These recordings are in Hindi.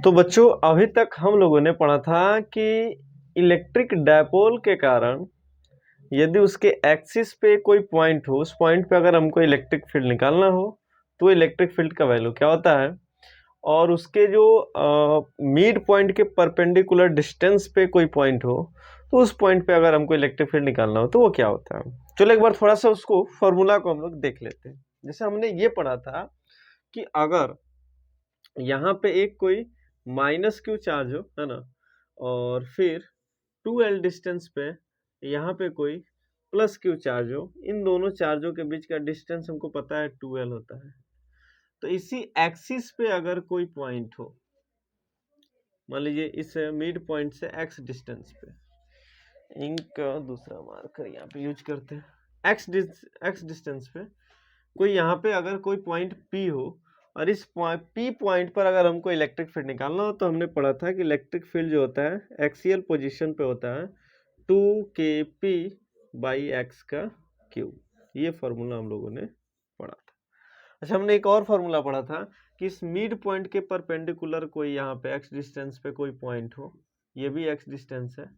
तो बच्चों अभी तक हम लोगों ने पढ़ा था कि इलेक्ट्रिक डायपोल के कारण यदि उसके एक्सिस पे कोई पॉइंट हो, उस पॉइंट पे अगर हमको इलेक्ट्रिक फील्ड निकालना हो तो इलेक्ट्रिक फील्ड का वैल्यू क्या होता है, और उसके जो मिड पॉइंट के परपेंडिकुलर डिस्टेंस पे कोई पॉइंट हो तो उस पॉइंट पे अगर हमको इलेक्ट्रिक फील्ड निकालना हो तो वो क्या होता है। चलो एक बार थोड़ा सा उसको फॉर्मूला को हम लोग देख लेते हैं। जैसे हमने ये पढ़ा था कि अगर यहाँ पे एक कोई माइनस क्यू चार्ज हो, है ना, और फिर 2L डिस्टेंस पे यहाँ पे कोई प्लस क्यू चार्ज हो, इन दोनों चार्जों के बीच का डिस्टेंस हमको पता है 2L होता है। तो इसी एक्सिस पे अगर कोई पॉइंट हो, मान लीजिए इस मिड पॉइंट से x डिस्टेंस पे, इंक दूसरा मार्कर यहाँ पे यूज करते हैं, x डिस्टेंस पे कोई यहाँ पे अगर कोई पॉइंट P हो और इस P पॉइंट पर अगर हमको इलेक्ट्रिक फील्ड निकालना हो तो हमने पढ़ा था कि इलेक्ट्रिक फील्ड जो होता है एक्सियल पोजीशन पे होता है 2kp/x का क्यूब। ये फॉर्मूला हम लोगों ने पढ़ा था। अच्छा, हमने एक और फॉर्मूला पढ़ा था कि इस मिड पॉइंट के परपेंडिकुलर कोई यहाँ पे x डिस्टेंस पे कोई पॉइंट हो, ये भी x डिस्टेंस है,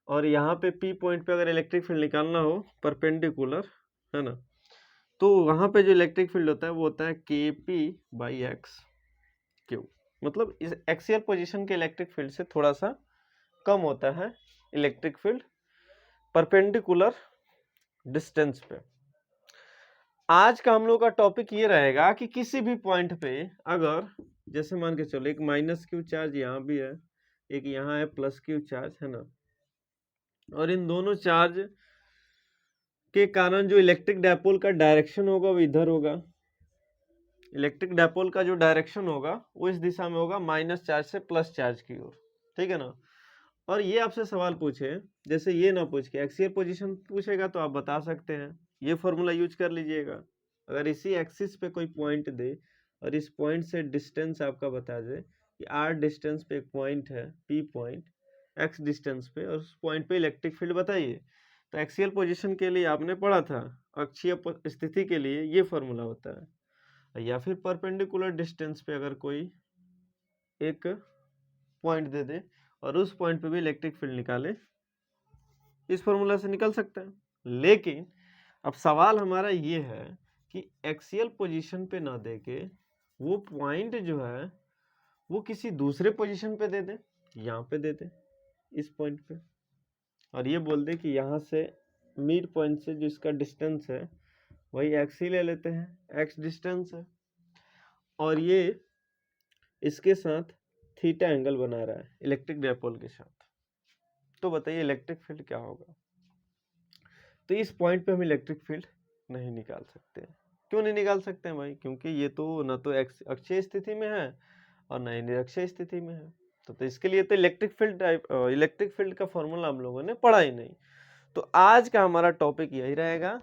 और यहाँ पे P पॉइंट पे अगर इलेक्ट्रिक फील्ड निकालना हो परपेंडिकुलर, है ना, तो वहाँ पे जो इलेक्ट्रिक फील्ड होता है वो होता है kp/x क्यूब। मतलब इस एक्सियल पोजीशन के इलेक्ट्रिक फील्ड से थोड़ा सा कम होता है इलेक्ट्रिक फील्ड परपेंडिकुलर डिस्टेंस पे। आज का हम लोग का टॉपिक ये रहेगा कि किसी भी पॉइंट पे अगर, जैसे मान के चलो एक माइनस क्यू चार्ज यहाँ भी है, एक यहाँ है प्लस क्यू चार्ज, है ना, और इन दोनों चार्ज के कारण जो इलेक्ट्रिक डायपोल का डायरेक्शन होगा वो इधर होगा। इलेक्ट्रिक डायपोल का जो डायरेक्शन होगा वो इस दिशा में होगा, माइनस चार्ज से प्लस चार्ज की ओर, ठीक है ना। और ये आपसे सवाल पूछे, जैसे ये ना पूछ के एक्सियल पोजीशन पूछेगा तो आप बता सकते हैं, ये फॉर्मूला यूज कर लीजिएगा। अगर इसी एक्सिस पे कोई पॉइंट दे और इस पॉइंट से डिस्टेंस आपका बता दे कि r डिस्टेंस पे एक पॉइंट है P पॉइंट x डिस्टेंस पे, और उस पॉइंट पे इलेक्ट्रिक फील्ड बताइए, तो एक्सियल पोजीशन के लिए आपने पढ़ा था अक्षीय स्थिति के लिए ये फॉर्मूला होता है। या फिर परपेंडिकुलर डिस्टेंस पे अगर कोई एक पॉइंट दे दे और उस पॉइंट पे भी इलेक्ट्रिक फील्ड निकाले, इस फॉर्मूला से निकल सकता है। लेकिन अब सवाल हमारा ये है कि एक्सियल पोजीशन पे ना दे के वो पॉइंट जो है वो किसी दूसरे पोजीशन पे दे दे, यहाँ पे दे दे इस पॉइंट पे, और ये बोल दे कि यहाँ से मिड पॉइंट से जो इसका डिस्टेंस है वही एक्स ही ले लेते हैं, एक्स डिस्टेंस है, और ये इसके साथ थीटा एंगल बना रहा है इलेक्ट्रिक डायपोल के साथ। तो बताइए इलेक्ट्रिक फील्ड क्या होगा। तो इस पॉइंट पे हम इलेक्ट्रिक फील्ड नहीं निकाल सकते हैं। क्यों नहीं निकाल सकते हैं भाई? क्योंकि ये तो ना तो अक्षीय स्थिति में है और ना ही निरक्षीय स्थिति में है। तो इसके लिए तो इलेक्ट्रिक फील्ड का फॉर्मूला हम लोगों ने पढ़ा ही नहीं। तो आज का हमारा टॉपिक यही रहेगा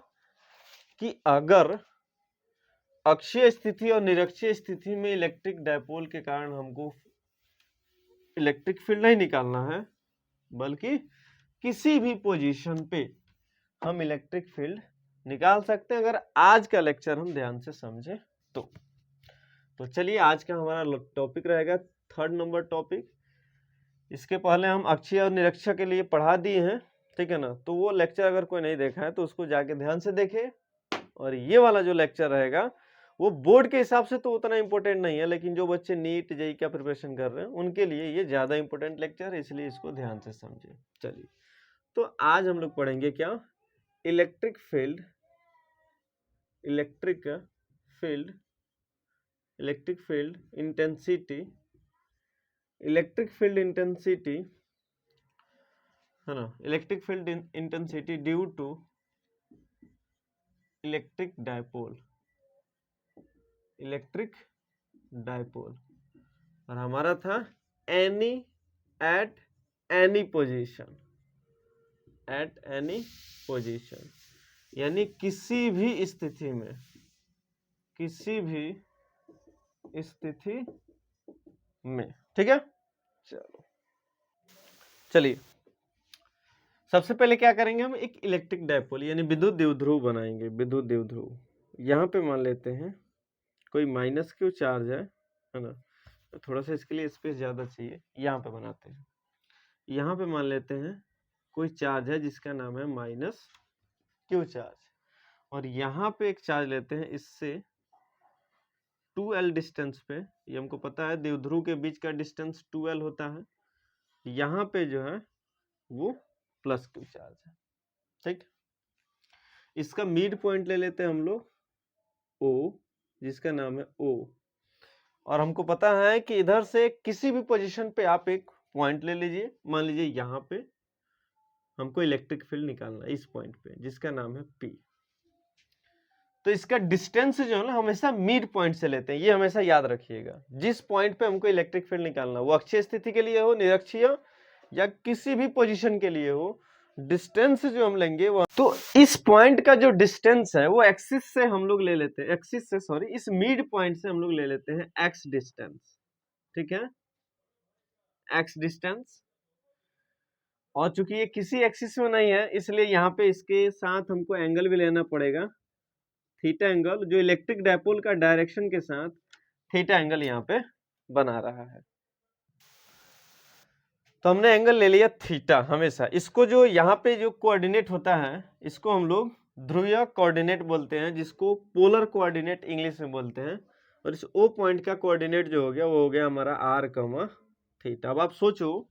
कि अगर अक्षीय स्थिति और निरक्षीय स्थिति में इलेक्ट्रिक डायपोल के कारण हमको इलेक्ट्रिक फील्ड नहीं निकालना है, बल्कि किसी भी पोजीशन पे हम इलेक्ट्रिक फील्ड निकाल सकते हैं, अगर आज का लेक्चर हम ध्यान से समझे तो चलिए आज का हमारा टॉपिक रहेगा 3rd नंबर टॉपिक। इसके पहले हम अक्षीय और निरक्षीय के लिए पढ़ा दिए हैं, ठीक है ना। तो वो लेक्चर अगर कोई नहीं देखा है तो उसको जाके ध्यान से देखे। और ये वाला जो लेक्चर रहेगा वो बोर्ड के हिसाब से तो उतना इंपॉर्टेंट नहीं है, लेकिन जो बच्चे नीट जेईई का प्रिपरेशन कर रहे हैं उनके लिए ये ज्यादा इंपॉर्टेंट लेक्चर है, इसलिए इसको ध्यान से समझे। चलिए, तो आज हम लोग पढ़ेंगे क्या, इलेक्ट्रिक फील्ड इंटेंसिटी, है ना, electric field intensity due to electric dipole, और हमारा था एट एनी पोजीशन, यानी किसी भी स्थिति में, ठीक है। चलिए सबसे पहले क्या करेंगे, हम एक इलेक्ट्रिक डायपोल यानी विद्युत द्विध्रुव बनाएंगे। विद्युत द्विध्रुव यहाँ पे मान लेते हैं कोई माइनस क्यू चार्ज है ना, तो थोड़ा सा इसके लिए स्पेस ज़्यादा चाहिए, यहाँ पे बनाते हैं। यहाँ पे मान लेते हैं कोई चार्ज है जिसका नाम है माइनस क्यू चार्ज, और यहाँ पे एक चार्ज लेते हैं इससे 2L डिस्टेंस पे। ये हमको पता है द्विध्रुव के बीच का डिस्टेंस 2L होता है। यहाँ पे जो है वो प्लस क्यू चार्ज है, ठीक। इसका मिड पॉइंट ले लेते हैं हम लोग O, जिसका नाम है O, और हमको पता है कि इधर से किसी भी पोजीशन पे आप एक पॉइंट ले लीजिए। मान लीजिए यहाँ पे हमको इलेक्ट्रिक फील्ड निकालना है इस पॉइंट पे, जिसका नाम है P। तो इसका डिस्टेंस जो है ना हमेशा मिड पॉइंट से लेते हैं, ये हमेशा याद रखिएगा। जिस पॉइंट पे हमको इलेक्ट्रिक फील्ड निकालना, वो अक्षीय स्थिति के लिए हो, निरक्षीय या किसी भी पोजीशन के लिए हो, डिस्टेंस जो हम लेंगे वो, तो इस पॉइंट का जो डिस्टेंस है वो एक्सिस से हम लोग ले लेते हैं, एक्सिस से सॉरी, इस मिड पॉइंट से हम लोग ले लेते हैं एक्स डिस्टेंस, ठीक है, एक्स डिस्टेंस। और चूंकि ये किसी एक्सिस में नहीं है, इसलिए यहाँ पे इसके साथ हमको एंगल भी लेना पड़ेगा, थीटा एंगल, जो इलेक्ट्रिक डायपोल का डायरेक्शन के साथ थीटा एंगल यहाँ पे बना रहा है। तो हमने एंगल ले लिया थीटा हमेशा। इसको जो यहाँ पे जो कोऑर्डिनेट होता है, इसको हम लोग ध्रुवीय कोऑर्डिनेट बोलते हैं, जिसको पोलर कोऑर्डिनेट इंग्लिश में बोलते हैं। और इस O पॉइंट का कोऑर्डिनेट जो हो गया वो हो गया हमारा r, थीटा। अब आप सोचो,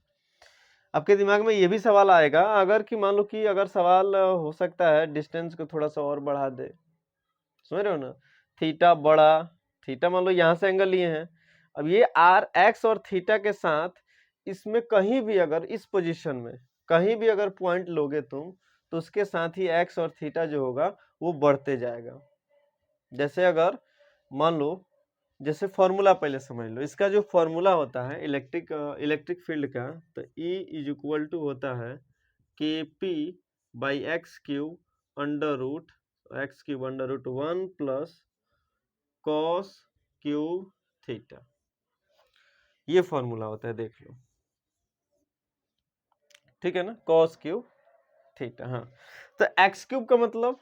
आपके दिमाग में ये भी सवाल आएगा, अगर कि मान लो कि अगर सवाल हो सकता है डिस्टेंस को थोड़ा सा और बढ़ा दे, समझ रहे हो ना, थीटा बड़ा, थीटा मान लो यहाँ से एंगल लिए हैं, अब ये आर एक्स और थीटा के साथ इसमें कहीं भी अगर इस पोजीशन में कहीं भी अगर पॉइंट लोगे तुम, तो उसके साथ ही एक्स और थीटा जो होगा वो बढ़ते जाएगा। जैसे अगर मान लो, जैसे फॉर्मूला पहले समझ लो, इसका जो फॉर्मूला होता है इलेक्ट्रिक फील्ड का, तो E इज इक्वल टू होता है KP by x cube under root 1 plus cos cube theta. ये फॉर्मूला होता है, देख लो, ठीक है ना, कॉस क्यूब थीटा। हाँ, तो एक्स क्यूब का मतलब,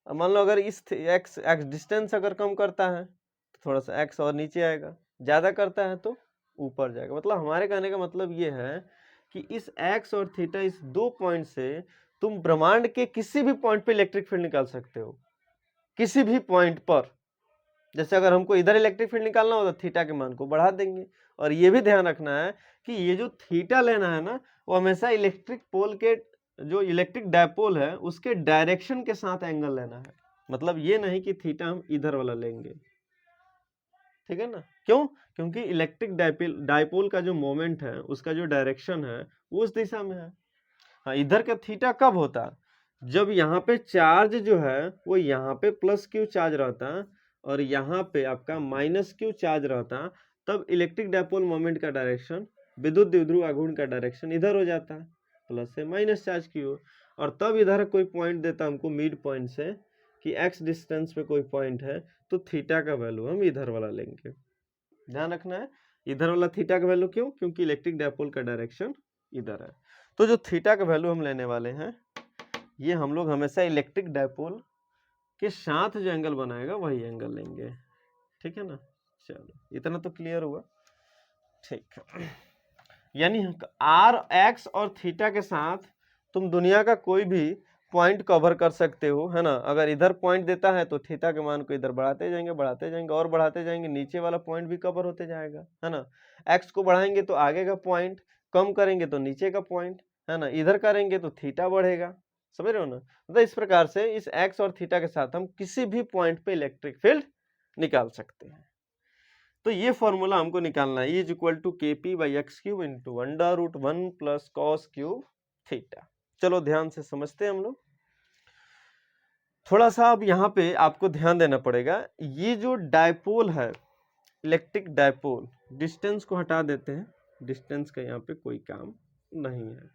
मान लो अगर इस एक्स डिस्टेंस अगर कम करता है तो थोड़ा सा एक्स और नीचे आएगा, ज्यादा करता है तो ऊपर जाएगा। मतलब हमारे कहने का मतलब ये है कि इस एक्स और थीटा, इस दो पॉइंट से तुम ब्रह्मांड के किसी भी पॉइंट पे इलेक्ट्रिक फील्ड निकाल सकते हो, किसी भी पॉइंट पर। जैसे अगर हमको इधर इलेक्ट्रिक फील्ड निकालना हो तो थीटा के मान को बढ़ा देंगे। और ये भी ध्यान रखना है कि ये जो थीटा लेना है ना, वो हमेशा इलेक्ट्रिक पोल के, जो इलेक्ट्रिक डायपोल है उसके डायरेक्शन के साथ एंगल लेना है। मतलब ये नहीं कि थीटा हम इधर वाला लेंगे, ठीक है ना। क्यों? क्योंकि इलेक्ट्रिक डायपोल का जो मोमेंट है, उसका जो डायरेक्शन है वो उस दिशा में है। हाँ, इधर का थीटा कब होता, जब यहाँ पे चार्ज जो है वो यहाँ पे प्लस क्यू चार्ज रहता और यहाँ पे आपका माइनस क्यू चार्ज रहता, तब इलेक्ट्रिक डायपोल मोमेंट का डायरेक्शन, विद्युत द्विध्रुव आघूर्ण का डायरेक्शन इधर हो जाता है, प्लस से माइनस चार्ज की ओर। और तब इधर कोई पॉइंट देता हमको मिड पॉइंट से कि एक्स डिस्टेंस पे कोई पॉइंट है, तो थीटा का वैल्यू हम इधर वाला लेंगे। ध्यान रखना है, इधर वाला थीटा का वैल्यू क्यों? क्योंकि इलेक्ट्रिक डायपोल का डायरेक्शन इधर है। तो जो थीटा का वैल्यू हम लेने वाले हैं, ये हम लोग हमेशा इलेक्ट्रिक डायपोल के साथ जो एंगल बनाएगा वही एंगल लेंगे, ठीक है ना। चलो, इतना तो क्लियर हुआ, ठीक है। यानी आर, एक्स और थीटा के साथ तुम दुनिया का कोई भी पॉइंट कवर कर सकते हो, है ना। अगर इधर पॉइंट देता है तो थीटा के मान को इधर बढ़ाते जाएंगे और बढ़ाते जाएंगे, नीचे वाला पॉइंट भी कवर होते जाएगा, है ना। एक्स को बढ़ाएंगे तो आगे का पॉइंट, कम करेंगे तो नीचे का पॉइंट, है ना। इधर करेंगे तो थीटा बढ़ेगा, समझ रहे हो ना। मतलब इस प्रकार से इस एक्स और थीटा के साथ हम किसी भी पॉइंट पे इलेक्ट्रिक फील्ड निकाल सकते हैं। तो ये फॉर्मूला हमको निकालना है, is equal to KP by x cube into under root 1 plus cos cube theta. चलो ध्यान से समझते हैं हम लोग। थोड़ा सा अब यहाँ पे आपको ध्यान देना पड़ेगा, ये जो डायपोल है, इलेक्ट्रिक डायपोल, डिस्टेंस को हटा देते हैं, डिस्टेंस का यहाँ पे कोई काम नहीं है।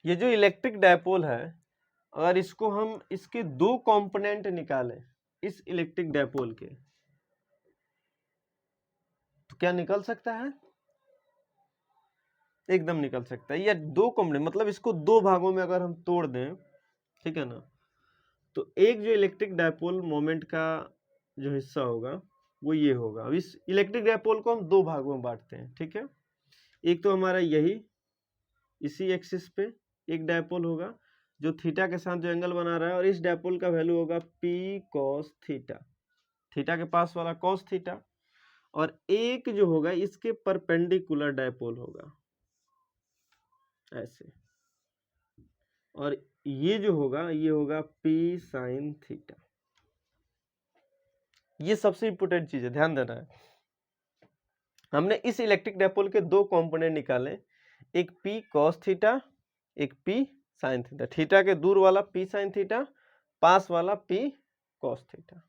ये जो इलेक्ट्रिक डायपोल है, अगर इसको हम इसके दो कंपोनेंट निकालें इस इलेक्ट्रिक डायपोल के, तो क्या निकल सकता है? एकदम निकल सकता है। या दो कंपोनेंट, मतलब इसको दो भागों में अगर हम तोड़ दें, ठीक है ना, तो एक जो इलेक्ट्रिक डायपोल मोमेंट का जो हिस्सा होगा वो ये होगा। अब इस इलेक्ट्रिक डायपोल को हम दो भागों में बांटते हैं, ठीक है। एक तो हमारा यही इसी एक्सिस पे एक डायपोल होगा जो थीटा के साथ जो एंगल बना रहा है, और इस डायपोल का वैल्यू होगा पी कॉस थीटा, थीटा के पास वाला कॉस थीटा। और एक जो होगा इसके परपेंडिकुलर डायपोल होगा ऐसे, और ये जो होगा ये होगा पी साइन थीटा। ये सबसे इंपोर्टेंट चीज है, ध्यान देना है। हमने इस इलेक्ट्रिक डायपोल के दो कंपोनेंट निकाले, एक पी कॉस थीटा, एक पी साइन थीटा। थीटा के दूर वाला पी साइन थीटा, पास वाला पी कॉस थीटा।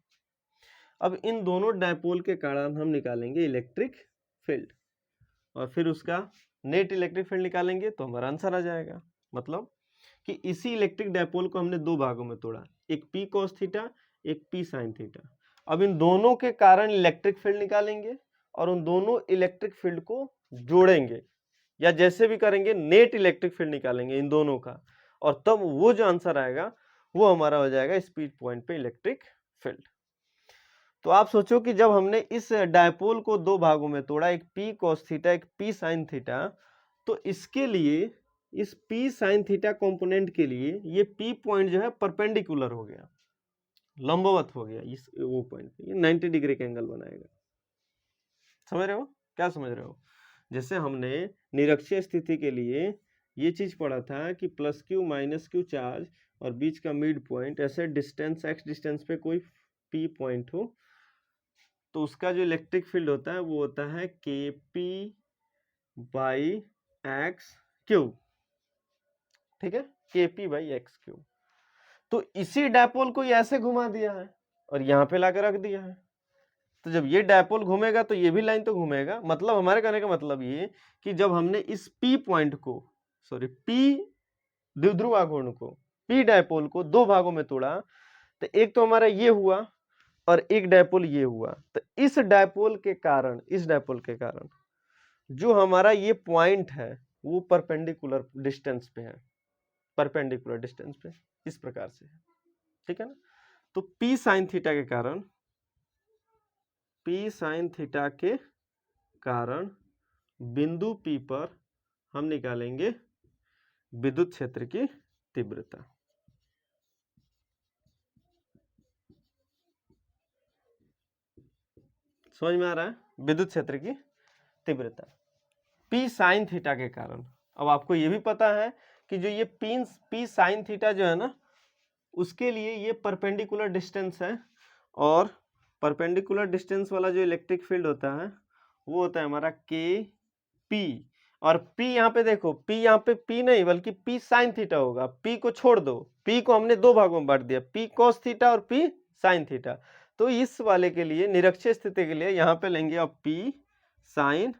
अब इन दोनों डायपोल के कारण हम निकालेंगे इलेक्ट्रिक फील्ड, और फिर उसका नेट इलेक्ट्रिक फील्ड निकालेंगे तो हमारा आंसर आ जाएगा। मतलब कि इसी इलेक्ट्रिक डायपोल को हमने दो भागों में तोड़ा, एक पी कॉस थीटा, एक पी साइन थीटा। अब इन दोनों के कारण इलेक्ट्रिक फील्ड निकालेंगे और उन दोनों इलेक्ट्रिक फील्ड को जोड़ेंगे, या जैसे भी करेंगे नेट इलेक्ट्रिक फील्ड निकालेंगे इन दोनों का, और तब वो जो आंसर आएगा वो हमारा हो जाएगा स्पीड पॉइंट पे इलेक्ट्रिक फील्ड। तो आप सोचो कि जब हमने इस डायपोल को दो भागों में तोड़ा, एक पी कॉस थीटा, एक पी साइन थीटा, तो इसके लिए इस पी साइन थीटा कंपोनेंट के लिए ये पी पॉइंट जो है परपेंडिकुलर हो गया, लंबवत हो गया इस वो पॉइंट पे, ये 90 डिग्री का एंगल बनाएगा। समझ रहे हो? क्या समझ रहे हो? जैसे हमने निरक्षीय स्थिति के लिए ये चीज पढ़ा था कि plus Q minus Q charge और बीच का मिड पॉइंट, ऐसे डिस्टेंस एक्स डिस्टेंस पे कोई पी पॉइंट हो तो उसका जो इलेक्ट्रिक फील्ड होता है वो होता है के पी बाई एक्स क्यू, ठीक है, के पी बाई एक्स क्यू। तो इसी डायपोल को ये ऐसे घुमा दिया है और यहाँ पे लाकर रख दिया है, तो जब ये डायपोल घूमेगा तो ये भी लाइन तो घूमेगा। मतलब हमारे कहने का मतलब ये कि जब हमने इस पी पॉइंट को, सॉरी पी द्विध्रुवाघूर्ण को, पी डायपोल को दो भागों में तोड़ा, तो एक तो हमारा ये हुआ और एक डायपोल ये हुआ। तो इस डायपोल के कारण, इस डायपोल के कारण जो हमारा ये पॉइंट है वो परपेंडिकुलर डिस्टेंस पे है, परपेंडिकुलर डिस्टेंस पे इस प्रकार से है, ठीक है ना। तो पी साइन थीटा के कारण, पी साइन थीटा के कारण बिंदु पी पर हम निकालेंगे विद्युत क्षेत्र की तीव्रता। समझ में आ रहा है? विद्युत क्षेत्र की तीव्रता पी साइन थीटा के कारण। अब आपको ये भी पता है कि जो ये पी साइन थीटा जो है ना, उसके लिए ये परपेंडिकुलर डिस्टेंस है, और परपेंडिकुलर डिस्टेंस वाला जो इलेक्ट्रिक फील्ड होता है वो होता है हमारा के पी। और पी यहाँ पे देखो, पी यहाँ पे पी नहीं बल्कि पी साइन थीटा होगा। पी को छोड़ दो, पी को हमने दो भागों में बांट दिया, पी कॉस थीटा और पी साइन थीटा। तो इस वाले के लिए, निरक्षीय स्थिति के लिए, यहाँ पे लेंगे अब पी साइन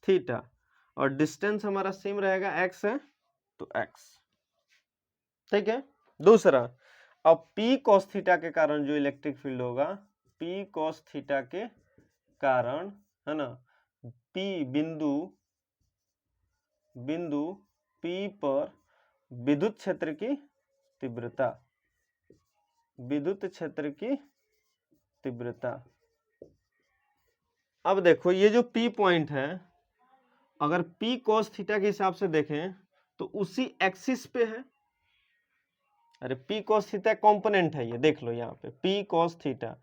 थीटा, और डिस्टेंस हमारा सेम रहेगा, एक्स है तो एक्स, ठीक है। दूसरा, अब पी कॉस थीटा के कारण जो इलेक्ट्रिक फील्ड होगा, पी कॉस थीटा के कारण, है ना, पी बिंदु पी पर विद्युत क्षेत्र की तीव्रता, विद्युत क्षेत्र की तीव्रता। अब देखो ये जो पी पॉइंट है, अगर पी कॉस थीटा के हिसाब से देखें तो उसी एक्सिस पे है। अरे पी कॉस थीटा कंपोनेंट है ये, देख लो यहाँ पे पी कॉस थीटा,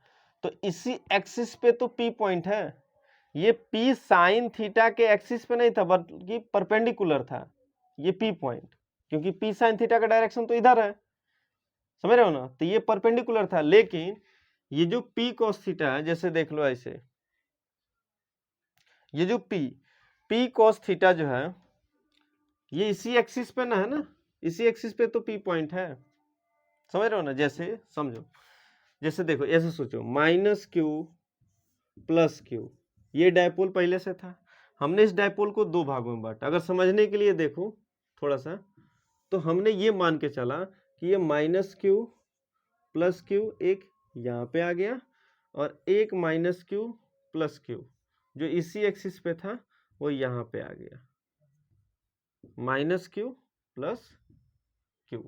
तो इसी एक्सिस पे तो पी पॉइंट है। ये पी साइन थीटा के एक्सिस पे नहीं था बल्कि परपेंडिकुलर था ये पी पॉइंट, क्योंकि पी साइन थीटा का डायरेक्शन तो इधर है, समझ रहे हो ना। तो ये परपेंडिकुलर था, लेकिन ये जो पी कॉस थीटा है, जैसे देख लो ऐसे, ये जो पी कॉस थीटा जो है ये इसी एक्सिस पे ना है ना, इसी एक्सिस पे तो पी पॉइंट है, समझ रहे हो ना। जैसे समझो, जैसे देखो ऐसे सोचो, माइनस क्यू प्लस क्यू, ये डायपोल पहले से था, हमने इस डायपोल को दो भागों में बांटा। अगर समझने के लिए देखो थोड़ा सा, तो हमने ये मान के चला कि ये माइनस क्यू प्लस क्यू एक यहाँ पे आ गया, और एक माइनस क्यू प्लस क्यू जो इसी एक्सिस पे था वो यहाँ पे आ गया, माइनस क्यू प्लस क्यू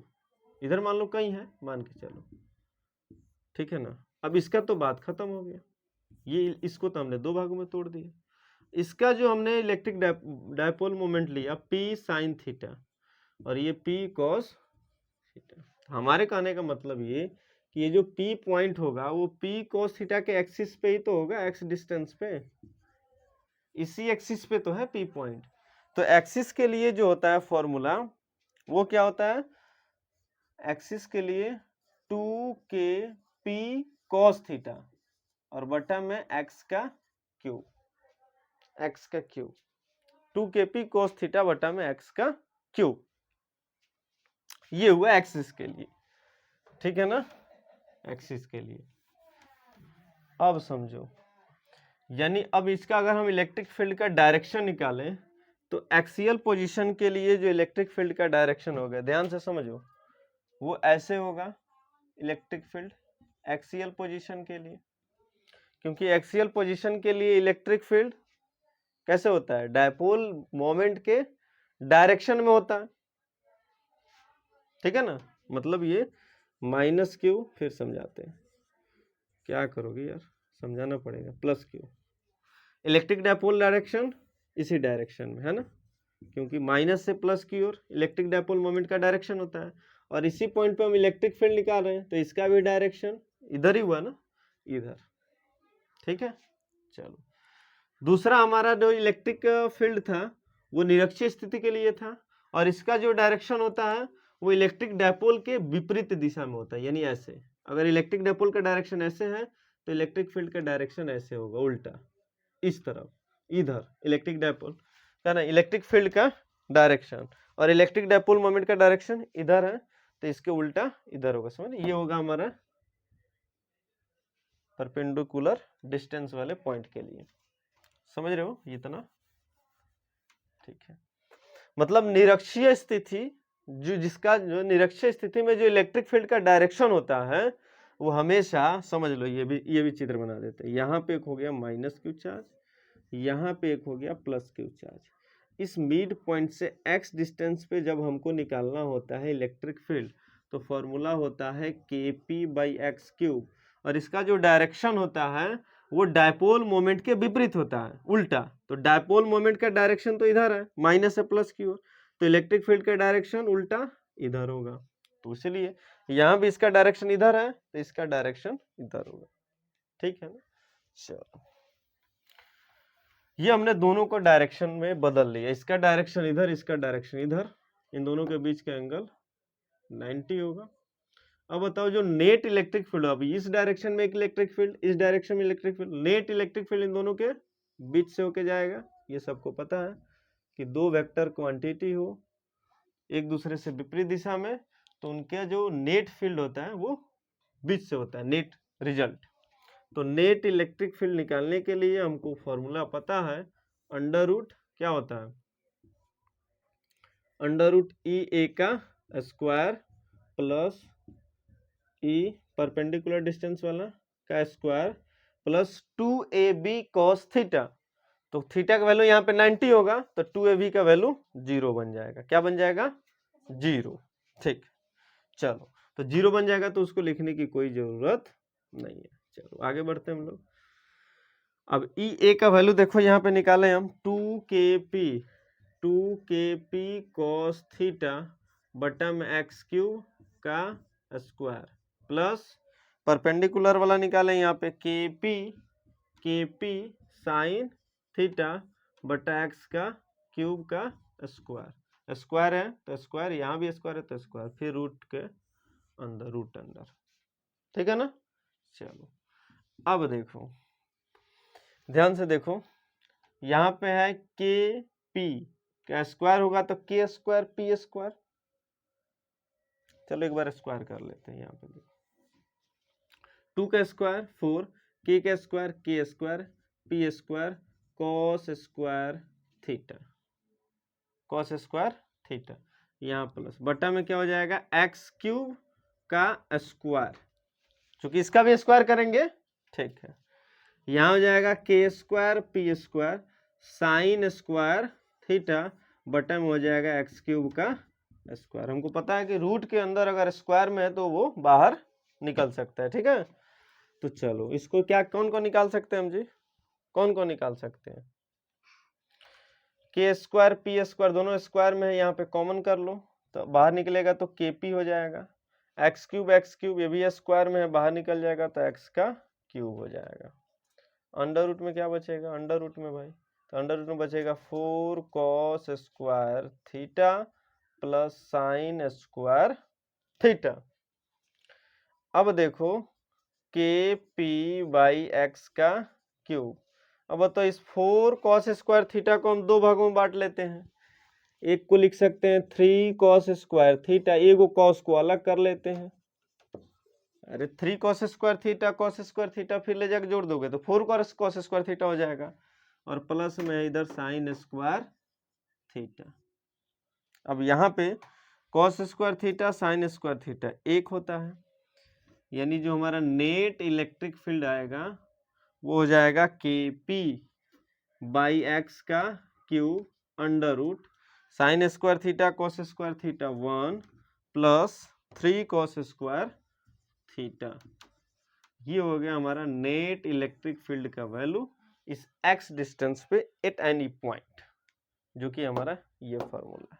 इधर मान लो कहीं है, मान के चलो, ठीक है ना। अब इसका तो बात खत्म हो गया, ये इसको तो हमने दो भागों में तोड़ दिया। इसका जो हमने इलेक्ट्रिक डायपोल मोमेंट लिया पी साइन थीटा और ये पी कॉस थीटा। हमारे कहने का मतलब ये कि ये जो पी पॉइंट होगा वो पी कॉस थीटा के एक्सिस पे ही तो होगा, एक्स डिस्टेंस पे, इसी एक्सिस पे तो है पी पॉइंट। तो एक्सिस के लिए जो होता है फॉर्मूला वो क्या होता है, एक्सिस के लिए 2k p cos थीटा और बटा में x का क्यूब, x का cube 2k p cos theta बटा में x का क्यूब। ये हुआ एक्सिस के लिए, ठीक है ना, एक्सिस के लिए। अब समझो, यानी अब इसका अगर हम इलेक्ट्रिक फील्ड का डायरेक्शन निकालें तो एक्सियल पोजीशन के लिए जो इलेक्ट्रिक फील्ड का डायरेक्शन होगा, ध्यान से समझो, वो ऐसे होगा इलेक्ट्रिक फील्ड एक्सियल पोजीशन के लिए, क्योंकि एक्सियल पोजीशन के लिए इलेक्ट्रिक फील्ड कैसे होता है, डायपोल मोमेंट के डायरेक्शन में होता है, ठीक है ना। मतलब ये माइनस क्यू, फिर समझाते हैं, क्या करोगे यार, समझाना पड़ेगा, plus Q, electric dipole direction इसी डायरेक्शन में है ना, क्योंकि माइनस से प्लस की ओर इलेक्ट्रिक डायपोल मोमेंट का डायरेक्शन होता है और इसी पॉइंट पे हम इलेक्ट्रिक फील्ड निकाल रहे हैं तो इसका भी डायरेक्शन इधर ही हुआ ना, इधर, ठीक है। चलो, दूसरा हमारा जो इलेक्ट्रिक फील्ड था वो निरक्षीय स्थिति के लिए था और इसका जो डायरेक्शन होता है वो इलेक्ट्रिक डायपोल के विपरीत दिशा में होता है, यानी ऐसे, अगर इलेक्ट्रिक डायपोल का डायरेक्शन ऐसे है तो इलेक्ट्रिक फील्ड का डायरेक्शन ऐसे होगा, उल्टा, इस तरफ, इधर इलेक्ट्रिक डायपोल का ना, इलेक्ट्रिक फील्ड का डायरेक्शन और इलेक्ट्रिक डायपोल मोमेंट का डायरेक्शन इधर है तो इसके उल्टा इधर होगा, समझ, ये होगा हमारा परपेंडिकुलर डिस्टेंस वाले पॉइंट के लिए, समझ रहे हो इतना, ठीक है। मतलब निरक्षीय स्थिति, जो जिसका जो निरक्षीय स्थिति में जो इलेक्ट्रिक फील्ड का डायरेक्शन होता है वो हमेशा, समझ लो, ये भी चित्र बना देते हैं, यहाँ पे एक हो गया माइनस क्यू चार्ज, यहाँ पे एक हो गया प्लस क्यू चार्ज। इस मिड पॉइंट से x डिस्टेंस पे जब हमको निकालना होता है इलेक्ट्रिक फील्ड तो फॉर्मूला होता है kp/x क्यूब और इसका जो डायरेक्शन होता है वो डायपोल मोमेंट के विपरीत होता है, उल्टा। तो डायपोल मोमेंट का डायरेक्शन तो इधर है, माइनस से प्लस की ओर, तो इलेक्ट्रिक फील्ड का डायरेक्शन उल्टा इधर होगा, तो इसलिए यहाँ भी इसका डायरेक्शन इधर है तो इसका डायरेक्शन इधर होगा, ठीक है ना। चलो, ये हमने दोनों को डायरेक्शन में बदल लिया, इसका डायरेक्शन इधर, इसका डायरेक्शन इधर, इन दोनों के बीच का एंगल 90 होगा। अब बताओ जो नेट इलेक्ट्रिक फील्ड, अभी इस डायरेक्शन में एक इलेक्ट्रिक फील्ड, इस डायरेक्शन में electric field, net electric field इन दोनों के बीच से होके जाएगा। ये सबको पता है कि दो वेक्टर क्वांटिटी हो एक दूसरे से विपरीत दिशा में तो उनका जो नेट फील्ड होता है वो बीच से होता है, नेट रिजल्ट। तो नेट इलेक्ट्रिक फील्ड निकालने के लिए हमको फॉर्मूला पता है, अंडर रूट क्या होता है, अंडर रूट ई ए का square plus E perpendicular distance वाला का square plus 2ab cos theta. तो थीटा का वैल्यू यहाँ पे 90 होगा तो 2ab का वैल्यू 0 बन जाएगा, क्या बन जाएगा, 0, ठीक। चलो, तो 0 बन जाएगा तो उसको लिखने की कोई जरूरत नहीं है। चलो आगे बढ़ते हैं हम लोग। अब ई ए का वैल्यू देखो यहाँ पे निकाले हम, 2kp cos थीटा बटा में x क्यूब का स्क्वायर प्लस परपेंडिकुलर वाला निकाले यहाँ पे kp साइन थीटा बटा x का क्यूब का स्क्वायर, स्क्वायर है तो स्क्वायर, यहाँ भी स्क्वायर है तो स्क्वायर, फिर रूट के अंदर, रूट अंदर, ठीक है ना। चलो अब देखो, ध्यान से देखो, यहाँ पे है kp का स्क्वायर होगा तो k स्क्वायर p स्क्वायर, चलो एक बार स्क्वायर कर लेते हैं। यहाँ पे देखो 2 का स्क्वायर 4, k का square k square, p square cos square theta, cos square theta, यहाँ प्लस बटा में क्या हो जाएगा x क्यूब का स्क्वायर, क्योंकि इसका भी स्क्वायर करेंगे, ठीक है। यहाँ हो जाएगा k square p square sine square theta बटा में हो जाएगा x क्यूब का स्क्वायर। हमको पता है कि रूट के अंदर अगर स्क्वायर में है तो वो बाहर निकल सकता है, ठीक है। तो चलो इसको क्या कौन कौन निकाल सकते हैं हम जी, कौन कौन निकाल सकते हैं? के स्क्वायर पी स्क्वायर दोनों स्क्वायर में है, यहाँ पे कॉमन कर लो तो बाहर निकलेगा तो के पी हो जाएगा। एक्स क्यूब ये भी स्क्वायर में है, बाहर निकल जाएगा तो एक्स का क्यूब हो जाएगा। अंडर रूट में क्या बचेगा? अंडर रूट में भाई तो अंडर रूट में बचेगा 4 cos square theta plus sign square theta. अब देखो के पी बाई एक्स का क्यूब। अब तो इस 4 cos स्क्वायर थीटा को हम दो भागों में बांट लेते हैं। एक को लिख सकते हैं 3 cos स्क्वायर थीटा, एक cos को अलग कर लेते हैं। अरे 3 cos स्क्वायर थीटा फिर ले जाकर जोड़ दोगे तो 4 cos स्क्वायर थीटा हो जाएगा, और प्लस में इधर साइन स्क्वायर थीटा। अब यहाँ पे cos square theta sine square theta एक होता है, यानी जो हमारा नेट इलेक्ट्रिक फील्ड आएगा वो हो जाएगा के पी बाई एक्स का cube under root sine square theta cos square theta 1 plus 3 cos square theta. ये हो गया हमारा नेट इलेक्ट्रिक फील्ड का वैल्यू इस x डिस्टेंस पे एट एनी पॉइंट, जो कि हमारा ये फॉर्मूला है।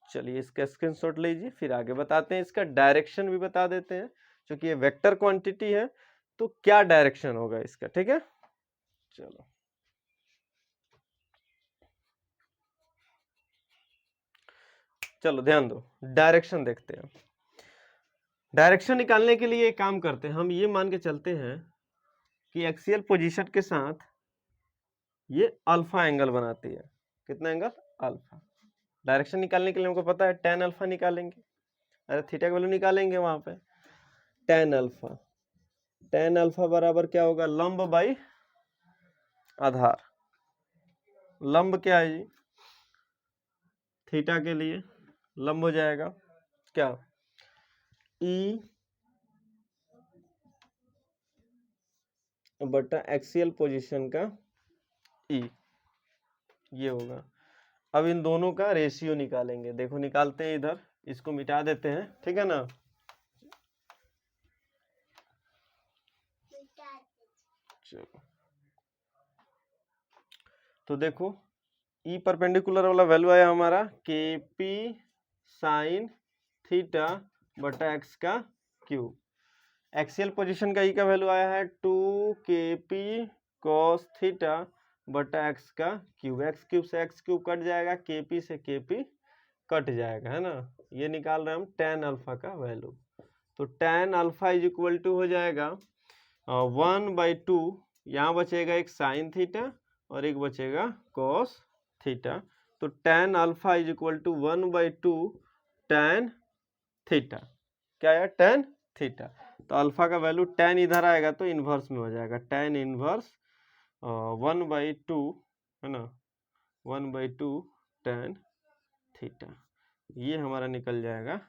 चलिए इसका स्क्रीनशॉट लीजिए, फिर आगे बताते हैं। इसका डायरेक्शन भी बता देते हैं, क्योंकि ये वेक्टर क्वांटिटी है तो क्या डायरेक्शन होगा इसका, ठीक है। चलो चलो ध्यान दो, डायरेक्शन देखते हैं। डायरेक्शन निकालने के लिए एक काम करते हैं, हम ये मान के चलते हैं कि एक्सियल पोजीशन के साथ ये अल्फा एंगल बनाती है। कितना एंगल? अल्फा। डायरेक्शन निकालने के लिए हमको पता है tan अल्फा निकालेंगे, अरे थीटा का वैल्यू निकालेंगे वहां पे। tan अल्फा बराबर क्या होगा? लंब बाई आधार। लंब क्या है जी? थीटा के लिए लंब हो जाएगा क्या? ई बटा एक्सियल पोजीशन का ई, ये होगा। अब इन दोनों का रेशियो निकालेंगे। देखो निकालते हैं, इधर इसको मिटा देते हैं, ठीक है ना। चलो तो देखो ई परपेंडिकुलर वाला वैल्यू आया हमारा के पी साइन थीटा बटा एक्स का क्यूब। एक्सियल पोजीशन का ई का वैल्यू आया है 2 के पी कॉस थीटा बटा एक्स का क्यूब। एक्स क्यूब से एक्स क्यूब कट जाएगा, के पी से के पी कट जाएगा, है ना। ये निकाल रहे हैं हम tan अल्फा का वैल्यू। तो tan alpha is equal to हो जाएगा 1/2, यहाँ बचेगा एक साइन थीटा और एक बचेगा कॉस थीटा। तो tan alpha is equal to 1/2 tan theta. क्या है? tan theta. तो अल्फा का वैल्यू tan इधर आएगा तो इन्वर्स में हो जाएगा, tan इन्वर्स 1/2, है ना, 1/2 tan थीटा। ये हमारा निकल जाएगा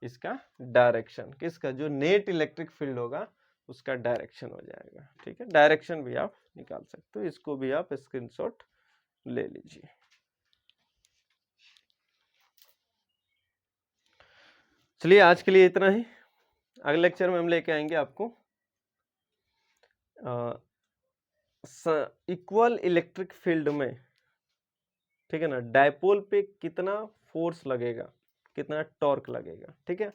इसका डायरेक्शन, किसका? जो नेट इलेक्ट्रिक फील्ड होगा उसका डायरेक्शन हो जाएगा, ठीक है। डायरेक्शन भी आप निकाल सकते हो, इसको भी आप स्क्रीनशॉट ले लीजिए। चलिए आज के लिए इतना ही, अगले लेक्चर में हम लेके आएंगे आपको इक्वल इलेक्ट्रिक फील्ड में, ठीक है ना, डायपोल पे कितना फोर्स लगेगा, कितना टॉर्क लगेगा, ठीक है।